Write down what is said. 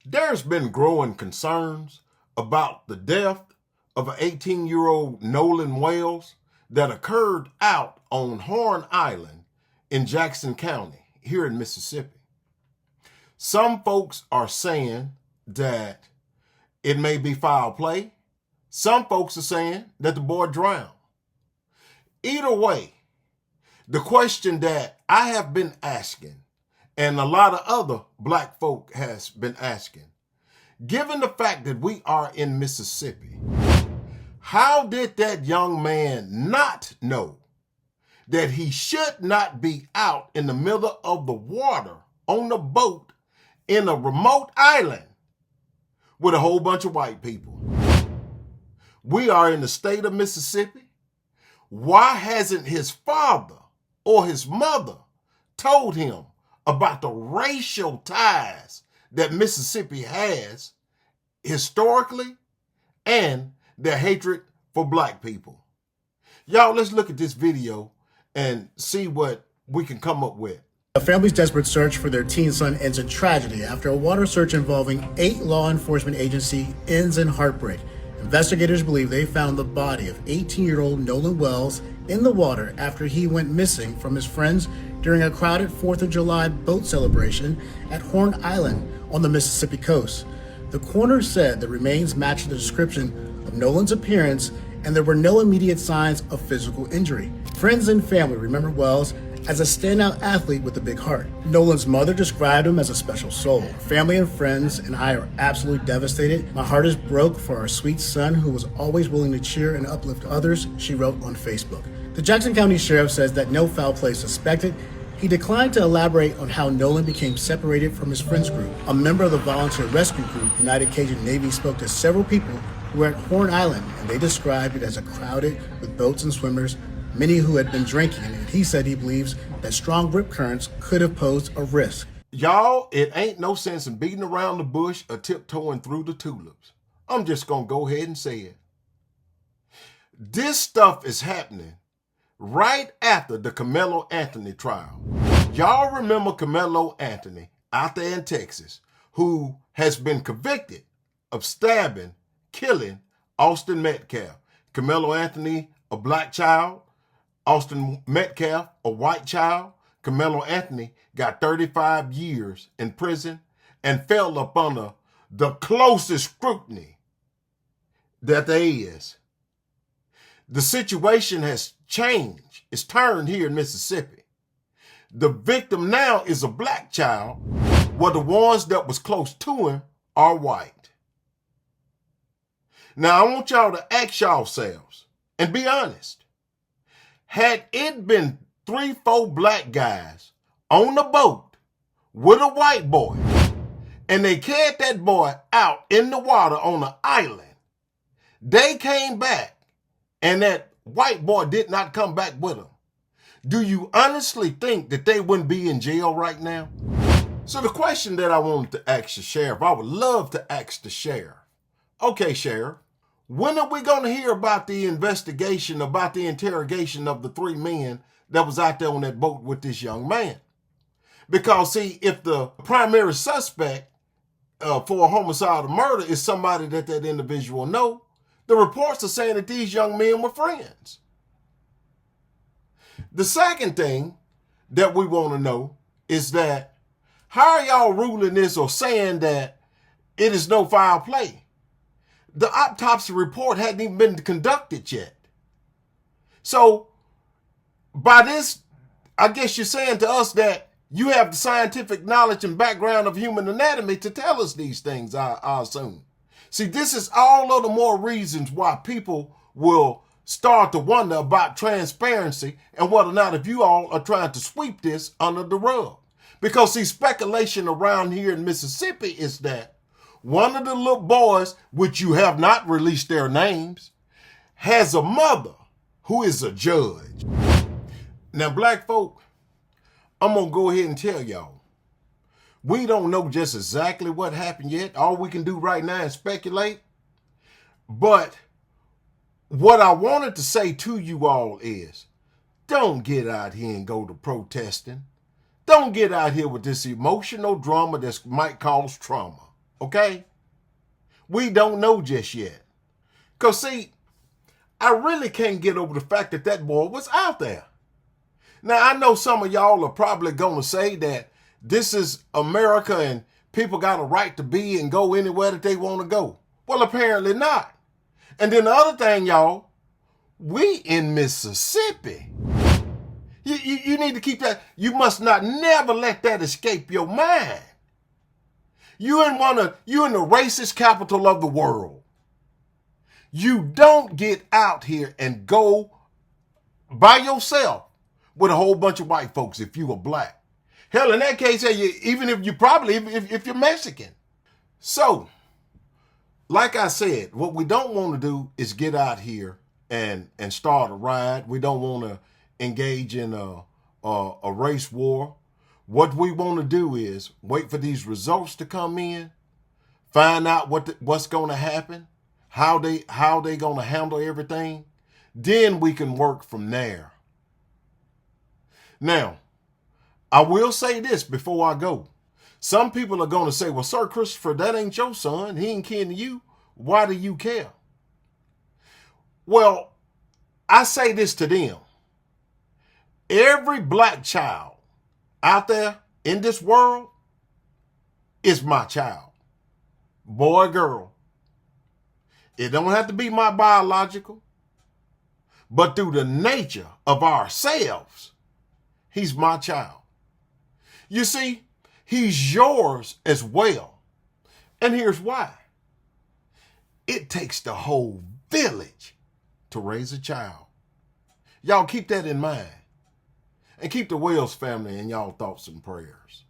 There's been growing concerns about the death of an 18-year-old Nolan Wells that occurred out on Horn Island in Jackson County here in Mississippi. Some folks are saying that it may be foul play. Some folks are saying that the boy drowned. Either way, the question that I have been asking and a lot of other black folk has been asking, given the fact that we are in Mississippi, how did that young man not know that he should not be out in the middle of the water on a boat in a remote island with a whole bunch of white people? We are in the state of Mississippi. Why hasn't his father or his mother told him about the racial ties that Mississippi has historically and their hatred for black people? Y'all, let's look at this video and see what we can come up with. A family's desperate search for their teen son ends in tragedy after a water search involving 8 law enforcement agencies ends in heartbreak. Investigators believe they found the body of 18-year-old Nolan Wells in the water after he went missing from his friends during a crowded 4th of July boat celebration at Horn Island on the Mississippi coast. The coroner said the remains matched the description of Nolan's appearance and there were no immediate signs of physical injury. Friends and family remember Wells as a standout athlete with a big heart. Nolan's mother described him as a special soul. Family and friends and I are absolutely devastated. My heart is broke for our sweet son who was always willing to cheer and uplift others, she wrote on Facebook. The Jackson County Sheriff says that no foul play is suspected. He declined to elaborate on how Nolan became separated from his friends group. A member of the volunteer rescue group, United Cajun Navy, spoke to several people who were at Horn Island, and they described it as a crowded with boats and swimmers, many who had been drinking, and he said he believes that strong rip currents could have posed a risk. Y'all, it ain't no sense in beating around the bush or tiptoeing through the tulips. I'm just gonna go ahead and say it. This stuff is happening right after the Carmelo Anthony trial. Y'all remember Carmelo Anthony out there in Texas, who has been convicted of stabbing, killing Austin Metcalf. Carmelo Anthony, a black child. Austin Metcalf, a white child. Carmelo Anthony got 35 years in prison and fell up under the closest scrutiny that there is. The situation has changed. It's turned here in Mississippi. The victim now is a black child, while the ones that was close to him are white. Now, I want y'all to ask yourselves and be honest. Had it been 3-4 black guys on the boat with a white boy, and they carried that boy out in the water on an island, they came back, and that white boy did not come back with them, do you honestly think that they wouldn't be in jail right now? So the question that I wanted to ask the sheriff, I would love to ask the sheriff. Okay, sheriff, when are we going to hear about the investigation, about the interrogation of the 3 men that was out there on that boat with this young man? Because, see, if the primary suspect for a homicidal murder is somebody that that individual know, the reports are saying that these young men were friends. The second thing that we want to know is that how are y'all ruling this or saying that it is no foul play? The autopsy report hadn't even been conducted yet. So by this, I guess you're saying to us that you have the scientific knowledge and background of human anatomy to tell us these things, I assume. See, this is all of the more reasons why people will start to wonder about transparency and whether or not if you all are trying to sweep this under the rug. Because, see, speculation around here in Mississippi is that one of the little boys, which you have not released their names, has a mother who is a judge. Now, black folk, I'm going to go ahead and tell y'all, we don't know just exactly what happened yet. All we can do right now is speculate. But what I wanted to say to you all is, don't get out here and go to protesting. Don't get out here with this emotional drama that might cause trauma. okay? We don't know just yet. Because, see, I really can't get over the fact that that boy was out there. Now, I know some of y'all are probably going to say that this is America and people got a right to be and go anywhere that they want to go. Well, apparently not. And then the other thing, y'all, we in Mississippi. You need to keep that. You must not never let that escape your mind. You in the racist capital of the world. You don't get out here and go by yourself with a whole bunch of white folks if you are black. Hell, in that case, even if you're Mexican. So, like I said, what we don't want to do is get out here and start a riot. We don't want to engage in a race war. What we want to do is wait for these results to come in, find out what's going to happen, how they going to handle everything. Then we can work from there. Now, I will say this before I go. Some people are going to say, well, Sir Christopher, that ain't your son. He ain't kin to you. Why do you care? Well, I say this to them. Every black child out there in this world is my child. Boy, girl. It don't have to be my biological, but through the nature of ourselves, he's my child. You see, he's yours as well. And here's why. It takes the whole village to raise a child. Y'all keep that in mind. And keep the Wells family in y'all thoughts and prayers.